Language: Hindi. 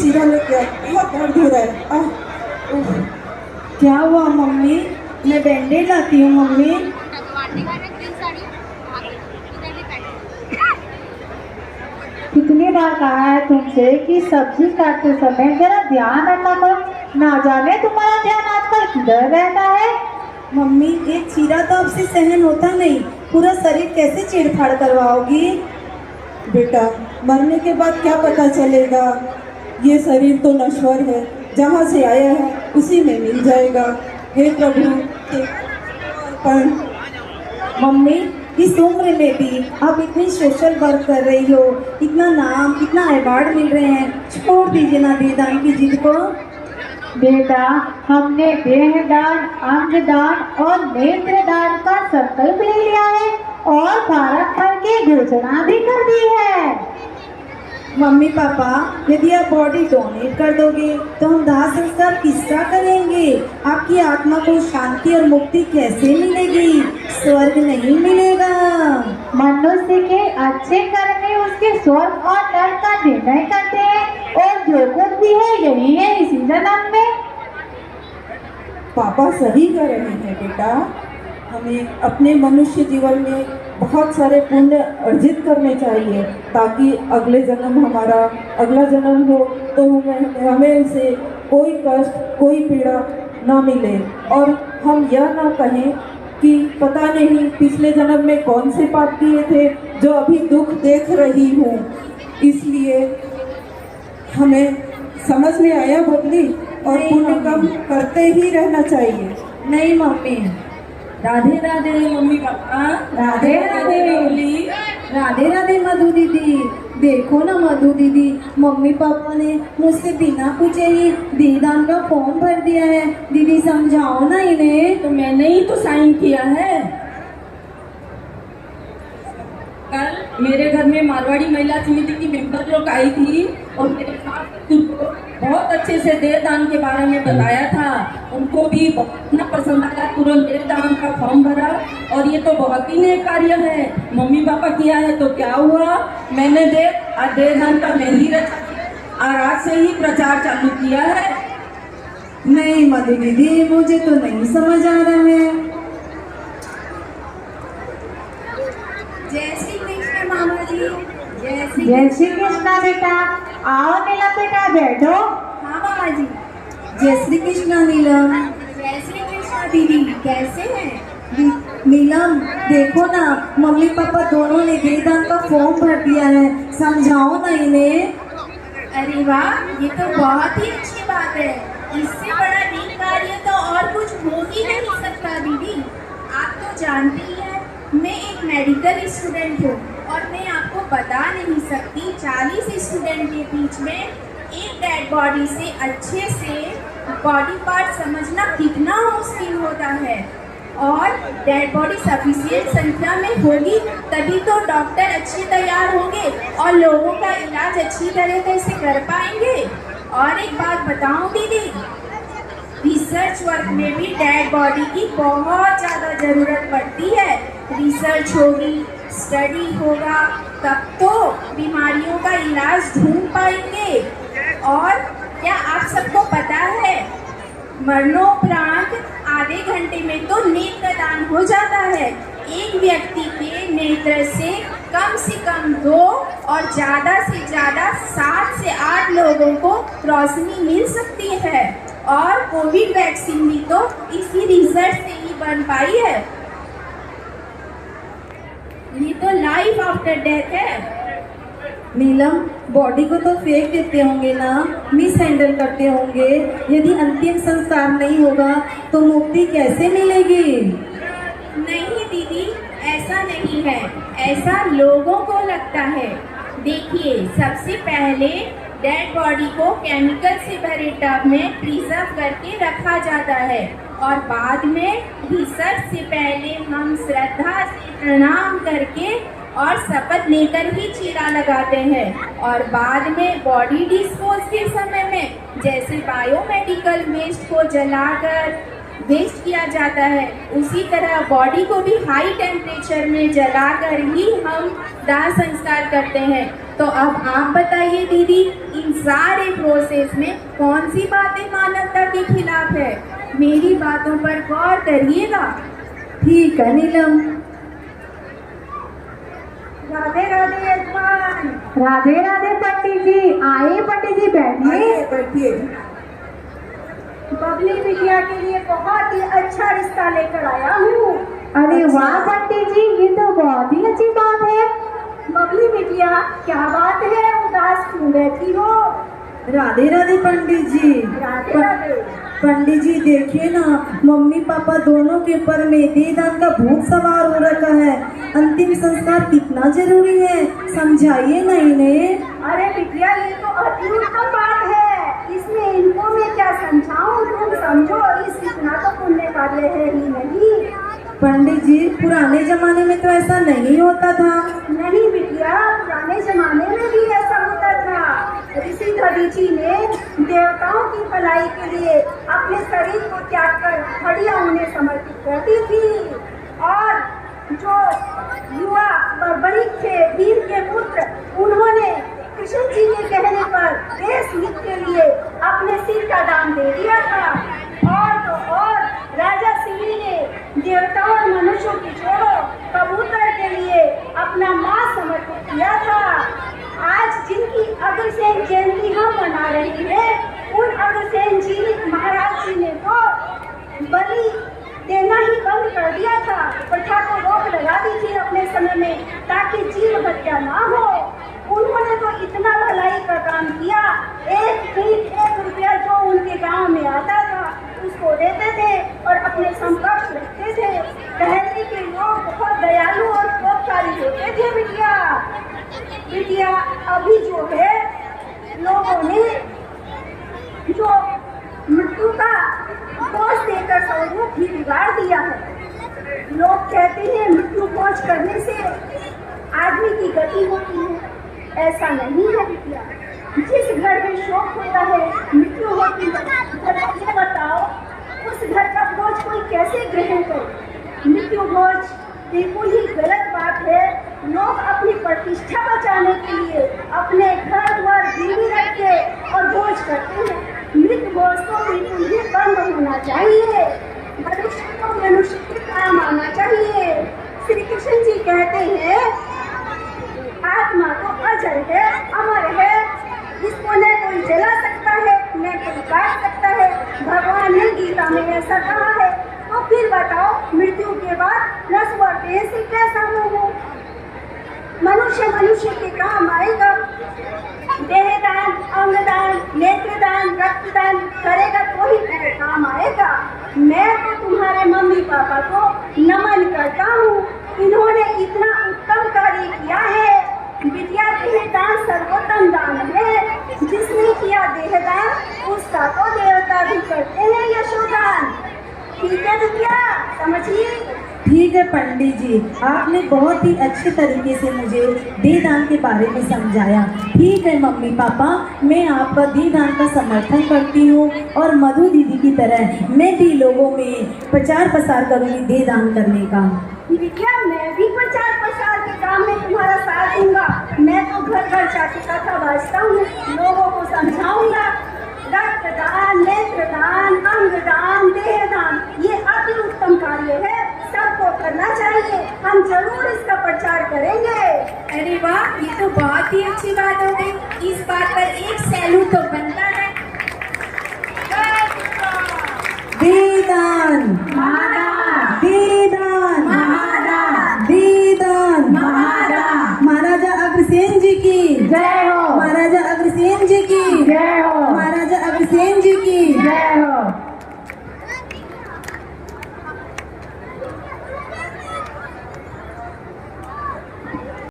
चीरा लेके आ, बहुत दर्द हो रहा है। उफ। क्या हुआ मम्मी? मैं बैंडेज लाती हूँ मम्मी। कितनी बार कहा है तुमसे कि सब्जी काटते समय जरा ध्यान रखा करो, ना जाने तुम्हारा ध्यान आजकल किधर रहता है। मम्मी एक चीरा तो आपसे सहन होता नहीं, पूरा शरीर कैसे चीरफाड़ करवाओगी? बेटा, मरने के बाद क्या पता चलेगा। ये शरीर तो नश्वर है, जहाँ से आया है उसी में मिल जाएगा। हे प्रभु, हे अर्पण। मम्मी इस उम्र में भी आप इतनी सोशल वर्क कर रही हो, इतना नाम इतना अवार्ड मिल रहे हैं, छोड़ दीजिए ना देहदान की जिद को। बेटा हमने देहदान, अंगदान और नेत्रदान का संकल्प ले लिया है और भारत भर की घोषणा भी कर दी है। मम्मी पापा यदि आप बॉडी डोनेट कर दोगे तो हम दाह संस्कार किसका करेंगे? आपकी आत्मा को शांति और मुक्ति कैसे मिलेगी? स्वर्ग नहीं मिलेगा। मनुष्य के अच्छे कर्म में उसके स्वर्ग और नरक का निर्णय करते हैं और जो कुछ भी है यही है इसी जन्म में। पापा सही कर रहे हैं बेटा। हमें अपने मनुष्य जीवन में बहुत सारे पुण्य अर्जित करने चाहिए, ताकि अगला जन्म हो तो हमें से कोई कष्ट कोई पीड़ा ना मिले, और हम यह ना कहें कि पता नहीं पिछले जन्म में कौन से पाप किए थे जो अभी दुख देख रही हूँ। इसलिए हमें समझ में आया बदली, और पुण्य कम करते ही रहना चाहिए। नहीं mummy. Radhe Radhe mummy papa. Radhe Radhe mummy. Radhe Radhe Madhu दीदी। देखो ना मधु दीदी, मम्मी पापा ने मुझसे बिना पूछे ही देहदान का फॉर्म भर दिया है। दीदी समझाओ ना इन्हें। तो मैंने ही तो साइन किया है। कल मेरे घर में मारवाड़ी महिला समिति की मेंबर लोग आई थी और मेरे साथ बहुत अच्छे से देहदान के बारे में बताया था। उनको भी बहुत ना पसंद आया, तुरंत देहदान का फॉर्म भरा। और ये तो बहुत ही नेक कार्य है। मम्मी पापा किया है तो क्या हुआ, मैंने आज देहदान का मेहंदी रचा और आज से ही प्रचार चालू किया है। नहीं मधु दीदी, मुझे तो नहीं समझ आ रहा है। जय श्री कृष्ण मामा जी। जय श्री कृष्णा बेटा। आओ नीलम बेटा बैठो। हाँ मामा जी। जय श्री कृष्णा नीलम। जय श्री कृष्ण दीदी, कैसे हैं? नीलम देखो ना, मम्मी पापा दोनों ने देहदान का फॉर्म भर दिया है, समझाओ ना इन्हें। अरे वाह, ये तो बहुत ही अच्छी बात है। इससे बड़ा नेक कार्य तो और कुछ हो ही नहीं सकता दीदी। आप तो जानती ही हैं, मैं एक मेडिकल स्टूडेंट हूँ और मैं आपको बता नहीं सकती 40 स्टूडेंट के बीच में एक डेड बॉडी से अच्छे से बॉडी पार्ट समझना कितना मुश्किल होता है। और डेड बॉडी सफिशिएंट संख्या में होगी तभी तो डॉक्टर अच्छे तैयार होंगे और लोगों का इलाज अच्छी तरीके से कर पाएंगे। और एक बात बताऊं दीदी, रिसर्च वर्क में भी डेड बॉडी की बहुत ज़्यादा ज़रूरत पड़ती है। रिसर्च होगी, स्टडी होगा, तब तो बीमारियों का इलाज ढूंढ पाएंगे। और क्या आप सबको पता है, मरणोपरांत आधे घंटे में तो नेत्रदान हो जाता है। एक व्यक्ति के नेत्र से कम 2 और ज़्यादा से ज़्यादा 7 से 8 लोगों को रोशनी मिल सकती है। और कोविड वैक्सीन भी तो इसी रिसर्च से ही बन पाई है। ये तो लाइफ आफ्टर डेथ है। नीलम बॉडी को तो फेंक देते होंगे ना, मिस हैंडल करते होंगे। यदि अंतिम संस्कार नहीं होगा तो मुक्ति कैसे मिलेगी? नहीं दीदी, ऐसा नहीं है, ऐसा लोगों को लगता है। देखिए, सबसे पहले डेड बॉडी को केमिकल से भरे टब में प्रिजर्व करके रखा जाता है और बाद में रिसर्च से पहले हम श्रद्धा से प्रणाम करके और शपथ लेकर ही चीरा लगाते हैं। और बाद में बॉडी डिस्पोज के समय में जैसे बायोमेडिकल वेस्ट को जलाकर वेस्ट किया जाता है, उसी तरह बॉडी को भी हाई टेम्परेचर में जलाकर ही हम दाह संस्कार करते हैं। तो अब आप बताइए दीदी, इन सारे प्रोसेस में कौन सी बातें मानवता के खिलाफ है? मेरी बातों पर गौर करिएगा। ठीक है नीलम। राधे राधे यजमान। राधे राधे पंडित जी। आइए पंडित जी, बैठिए। बैठिए। बबली बिटिया के लिए बहुत ही अच्छा रिश्ता लेकर आया हूँ। अरे वाह पंडित जी, ये तो बहुत ही अच्छी बात है। बबली बिटिया, क्या बात है, उदास क्यों बैठी हो? राधे राधे पंडित जी। राधे राधे। पंडित जी देखिए ना, मम्मी पापा दोनों के ऊपर मेहंदी दान का भूत सवार हो रखा है। अंतिम संस्कार कितना जरूरी है, समझाइए ना इन्हें। अरे बिटिया, ये तो अति उत्तम बात है, इसमें इनको मैं क्या समझाऊं, तुम समझो। इस इतना तो पुण्य कार्य है ही नहीं। पंडित जी, पुराने जमाने में तो ऐसा नहीं होता था। नहीं बिटिया, पुराने जमाने में भी ऐसा होता था। ऋषि दधीची ने देवताओं की भलाई के लिए अपने शरीर को त्याग कर हड्डियां उन्हें समर्पित कर दी थी। और जो युवा बर्बरीक थे, वीर के पुत्र, उन्होंने कृष्ण जी के कहने पर देश हित के लिए अपने सिर का दान दे दिया था। और तो और राजा सिंह ने देवताओं और मनुष्यों की छोड़ो कबूतर के लिए अपना मांस समर्पित किया था। आज जिनकी अग्रसेन जयंती हम मना रहे हैं, उन अग्रसेन जी महाराज जी ने तो बलि देना ही बंद कर दिया था। प्रथा को रोक लगा दी थी अपने समय में, ताकि जीव हत्या ना हो। उन्होंने तो इतना भलाई का काम किया, एक रुपया जो उनके गांव में आता था उसको देते थे और अपने समकक्ष रखते थे। पहले के लोग बहुत दयालु और परोपकारी होते थे बिटिया। अभी जो है, लोगों ने जो मृत्यु का दोष देकर स्वरूप भी बिगाड़ दिया है। लोग कहते हैं मृत्यु खोज करने से आदमी की गति होती है। ऐसा नहीं है बिटिया। जिस घर में शोक होता है, मृत्यु होती है, ये बताओ उस घर का बोझ कोई कैसे ग्रहण करे? मृत्यु बोझ बिल्कुल ही गलत बात है। लोग अपनी प्रतिष्ठा बचाने के लिए अपने घर द्वार गिरवी रख के और बोझ करते हैं। मृत बोझ तो बिल्कुल ही बंद होना चाहिए। मनुष्य को मनुष्य के काम आना चाहिए। श्री कृष्ण जी कहते हैं, आत्मा तो अजर है, अमर है, इसको न कोई जला सकता है न कोई काट सकता है। भगवान ने गीता में ऐसा कहा है। तो फिर बताओ, मृत्यु के बाद नश्वर देह से कैसा हो? मनुष्य के काम आएगा। देहदान, अंगदान, नेत्रदान, रक्तदान करेगा तो ही तेरे काम आएगा। मैं तो तुम्हारे मम्मी पापा को नमन करता हूँ, इन्होंने इतना उत्तम कार्य किया है। विद्या देहदान सर्वोत्तम दान है। जिसने किया देहदान उसका तो देवता भी करते हैं यशोदान। ठीक है विद्या, समझिए। ठीक है पंडित जी, आपने बहुत ही अच्छे तरीके से मुझे देहदान के बारे में समझाया। ठीक है मम्मी पापा, मैं आपका देहदान का समर्थन करती हूँ और मधु दीदी की तरह मैं भी लोगों में प्रचार प्रसार करूँगी देहदान करने का। विद्या, मैं भी प्रचार प्रसार के काम में तुम्हारा साथ दूंगा। मैं तो घर घर जाके कथा बाजता हूँ, लोगों को समझाऊंगा। रक्तदान, नेत्रदान, अंगदान, देहदान ये अति उत्तम कार्य है, सबको करना चाहिए। हम जरूर इसका प्रचार करेंगे। अरे वाह, ये तो बहुत ही अच्छी बात हो गई। इस बात पर एक सैल्यूट तो बनता है। देहदान, देहदान, देहदान। महाराजा अग्रसेन जी की जय हो। महाराजा अग्रसेन जी की जय हो। महाराजा अग्रसेन जी की जय हो।